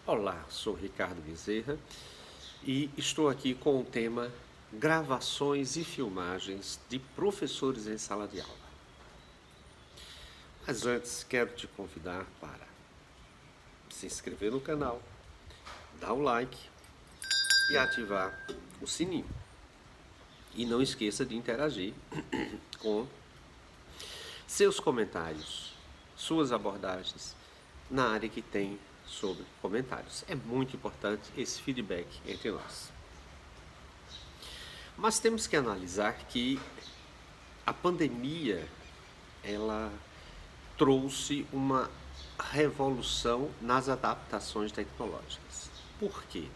Olá, sou Ricardo Bezerra e estou aqui com o tema gravações e filmagens de professores em sala de aula. Mas antes quero te convidar para se inscrever no canal, dar o like e ativar o sininho. E não esqueça de interagir com seus comentários, suas abordagens na área que tem sobre comentários. É muito importante esse feedback entre nós. Mas temos que analisar que a pandemia ela trouxe uma revolução nas adaptações tecnológicas. Por quê?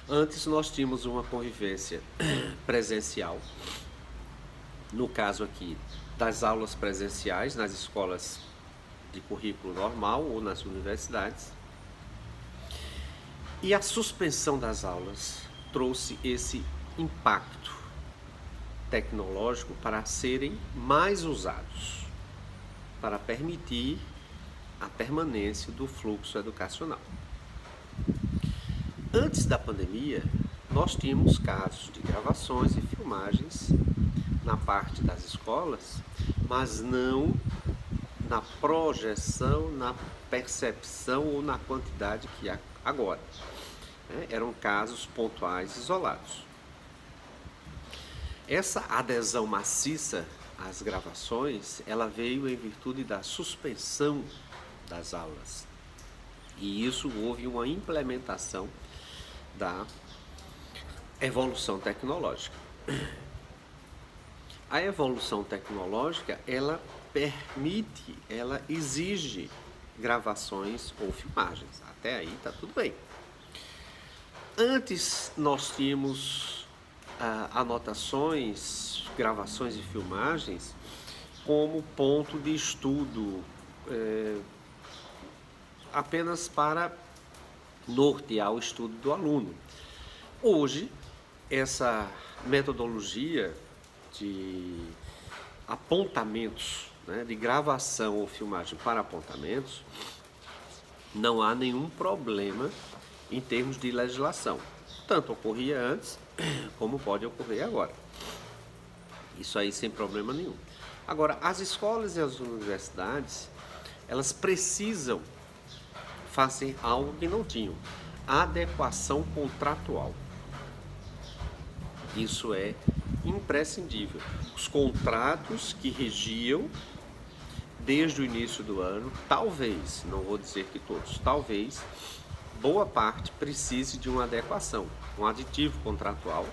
Antes nós tínhamos uma convivência presencial, no caso aqui das aulas presenciais nas escolas de currículo normal ou nas universidades. E a suspensão das aulas trouxe esse impacto tecnológico para serem mais usados, para permitir a permanência do fluxo educacional. Antes da pandemia, nós tínhamos casos de gravações e filmagens na parte das escolas, mas não na projeção, na percepção ou na quantidade que há agora. Eram casos pontuais isolados. Essa adesão maciça às gravações, ela veio em virtude da suspensão das aulas. E isso houve uma implementação da evolução tecnológica. A evolução tecnológica, ela permite, ela exige gravações ou filmagens. Até aí está tudo bem. Antes nós tínhamos anotações, gravações e filmagens como ponto de estudo, apenas para nortear o estudo do aluno. Hoje, essa metodologia de apontamentos, de gravação ou filmagem para apontamentos, não há nenhum problema em termos de legislação. Tanto ocorria antes, como pode ocorrer agora. Isso aí sem problema nenhum. Agora, as escolas e as universidades, elas precisam fazer algo que não tinham: adequação contratual. Isso é imprescindível. Os contratos que regiam desde o início do ano, talvez, não vou dizer que todos, talvez, boa parte precise de uma adequação, um aditivo contratual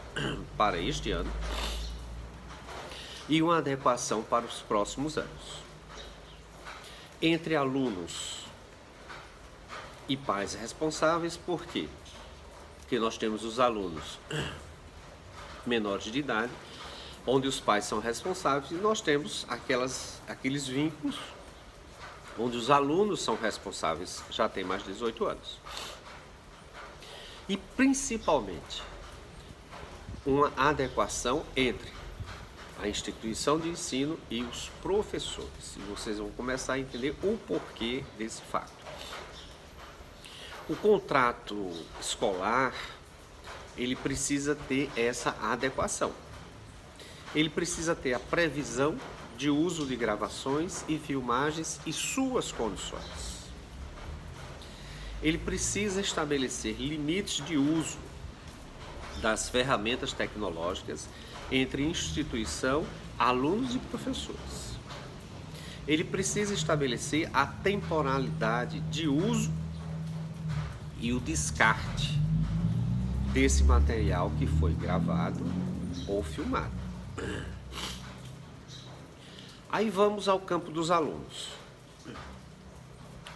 para este ano e uma adequação para os próximos anos. Entre alunos e pais responsáveis, por quê? Porque nós temos os alunos menores de idade, onde os pais são responsáveis, e nós temos aqueles vínculos onde os alunos são responsáveis, já têm mais de 18 anos. E principalmente uma adequação entre a instituição de ensino e os professores. E vocês vão começar a entender o porquê desse fato. O contrato escolar, ele precisa ter essa adequação. Ele precisa ter a previsão de uso de gravações e filmagens e suas condições. Ele precisa estabelecer limites de uso das ferramentas tecnológicas entre instituição, alunos e professores. Ele precisa estabelecer a temporalidade de uso e o descarte desse material que foi gravado ou filmado. Aí vamos ao campo dos alunos.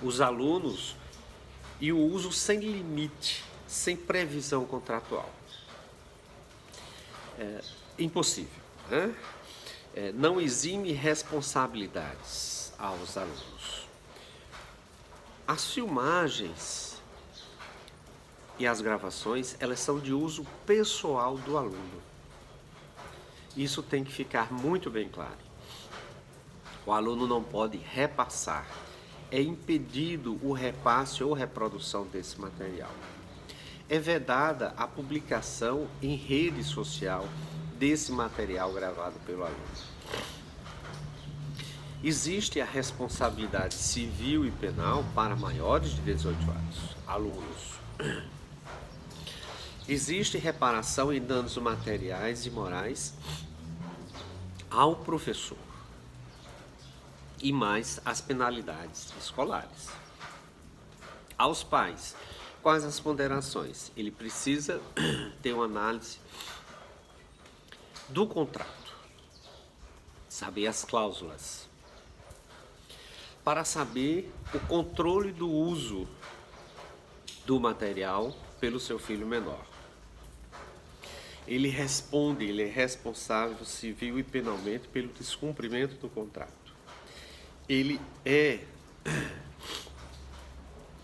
Os alunos e o uso sem limite, sem previsão contratual. Impossível, né? Não exime responsabilidades aos alunos. As filmagens e as gravações, elas são de uso pessoal do aluno. Isso tem que ficar muito bem claro. O aluno não pode repassar é impedido o repasse ou reprodução desse material. É vedada a publicação em rede social desse material gravado pelo aluno. Existe a responsabilidade civil e penal para maiores de 18 anos, alunos. Existe reparação em danos materiais e morais ao professor. E mais as penalidades escolares. Aos pais, quais as ponderações? Ele precisa ter uma análise do contrato, saber as cláusulas, para saber o controle do uso do material pelo seu filho menor. Ele é responsável civil e penalmente pelo descumprimento do contrato. Ele é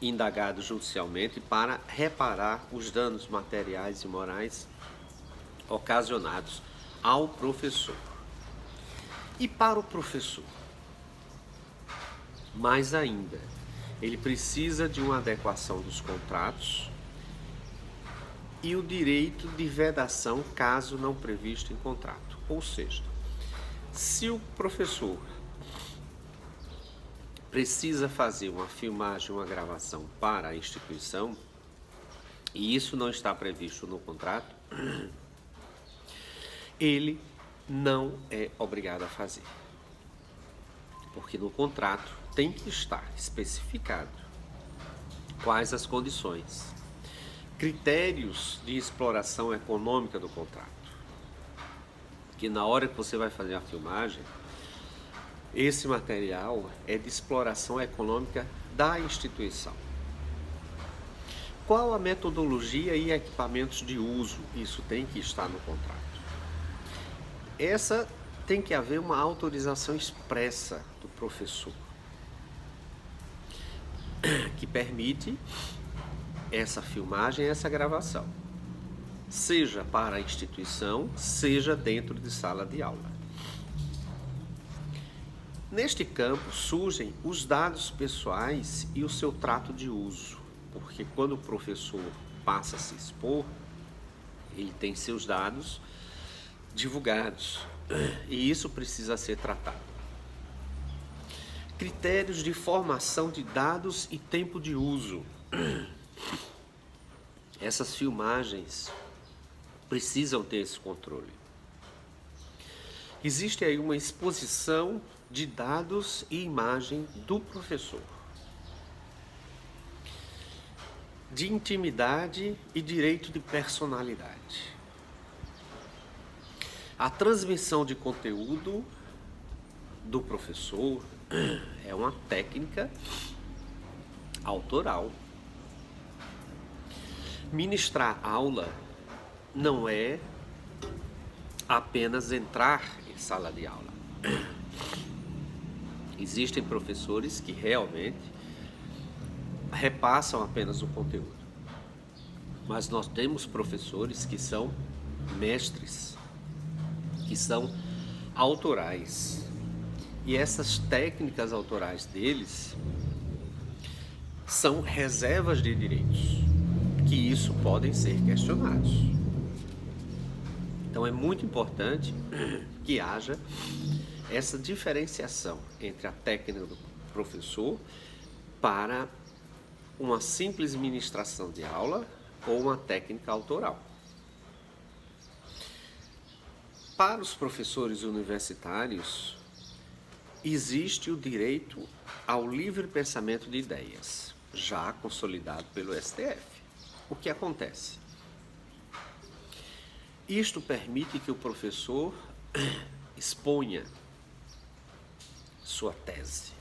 indagado judicialmente para reparar os danos materiais e morais ocasionados ao professor. E para o professor, mais ainda, ele precisa de uma adequação dos contratos e o direito de vedação caso não previsto em contrato. Ou seja, se o professor precisa fazer uma filmagem, uma gravação para a instituição, e isso não está previsto no contrato, ele não é obrigado a fazer. Porque no contrato tem que estar especificado quais as condições, critérios de exploração econômica do contrato. Que na hora que você vai fazer a filmagem, esse material é de exploração econômica da instituição. Qual a metodologia e equipamentos de uso? Isso tem que estar no contrato. Essa tem que haver uma autorização expressa do professor, que permite essa filmagem, essa gravação, seja para a instituição, seja dentro de sala de aula. Neste campo surgem os dados pessoais e o seu trato de uso, porque quando o professor passa a se expor, ele tem seus dados divulgados e isso precisa ser tratado. Critérios de formação de dados e tempo de uso. Essas filmagens precisam ter esse controle. Existe aí uma exposição de dados e imagem do professor, de intimidade e direito de personalidade. A transmissão de conteúdo do professor é uma técnica autoral. Ministrar aula não é apenas entrar em sala de aula. Existem professores que realmente repassam apenas o conteúdo. Mas nós temos professores que são mestres, que são autorais. E essas técnicas autorais deles são reservas de direitos, que isso podem ser questionados. Então é muito importante que haja essa diferenciação entre a técnica do professor para uma simples ministração de aula ou uma técnica autoral. Para os professores universitários, existe o direito ao livre pensamento de ideias, já consolidado pelo STF. O que acontece? Isto permite que o professor exponha sua tese,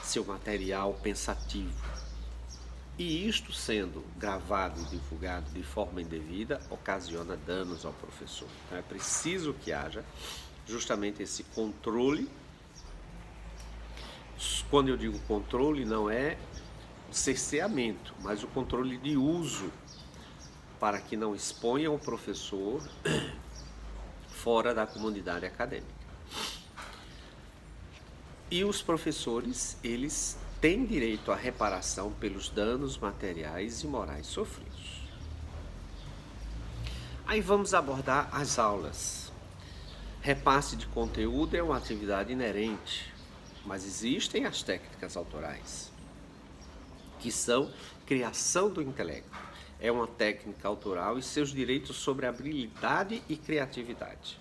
seu material pensativo. E isto sendo gravado e divulgado de forma indevida, ocasiona danos ao professor. Então é preciso que haja justamente esse controle. Quando eu digo controle, não é o cerceamento, mas o controle de uso, para que não exponham o professor fora da comunidade acadêmica. E os professores, eles tem direito à reparação pelos danos materiais e morais sofridos. Aí vamos abordar as aulas. Repasse de conteúdo é uma atividade inerente, mas existem as técnicas autorais, que são criação do intelecto. É uma técnica autoral e seus direitos sobre habilidade e criatividade.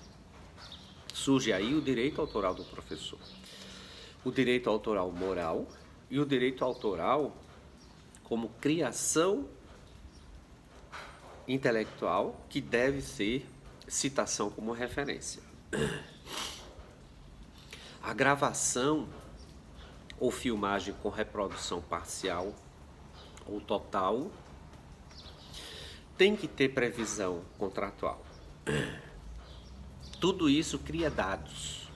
Surge aí o direito autoral do professor, o direito autoral moral e o direito autoral como criação intelectual, que deve ser citação como referência. A gravação ou filmagem com reprodução parcial ou total tem que ter previsão contratual. Tudo isso cria dados.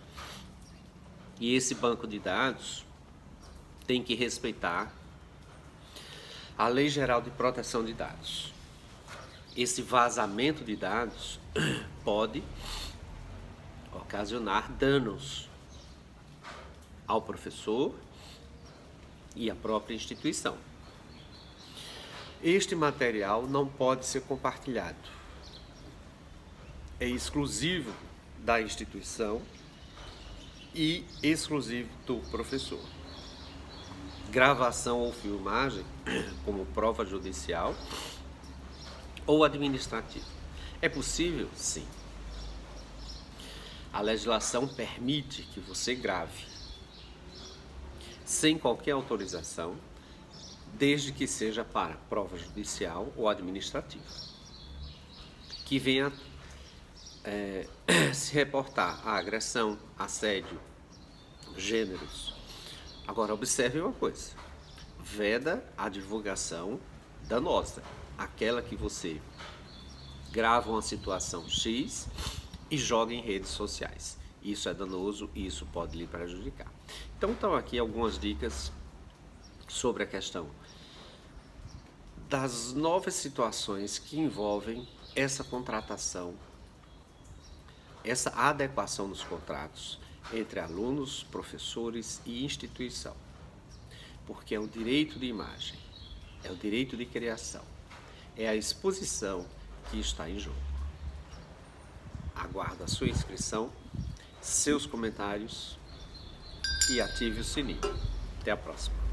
E esse banco de dados tem que respeitar a Lei Geral de Proteção de Dados. Esse vazamento de dados pode ocasionar danos ao professor e à própria instituição. Este material não pode ser compartilhado. É exclusivo da instituição e exclusivo do professor. Gravação ou filmagem como prova judicial ou administrativa. É possível? Sim. A legislação permite que você grave sem qualquer autorização, desde que seja para prova judicial ou administrativa, que venha se reportar a agressão, assédio, gêneros. Agora, observe uma coisa: veda a divulgação danosa, aquela que você grava uma situação X e joga em redes sociais. Isso é danoso e isso pode lhe prejudicar. Então, estão aqui algumas dicas sobre a questão das novas situações que envolvem essa contratação, essa adequação dos contratos entre alunos, professores e instituição. Porque é o direito de imagem, é o direito de criação, é a exposição que está em jogo. Aguardo a sua inscrição, seus comentários e ative o sininho. Até a próxima.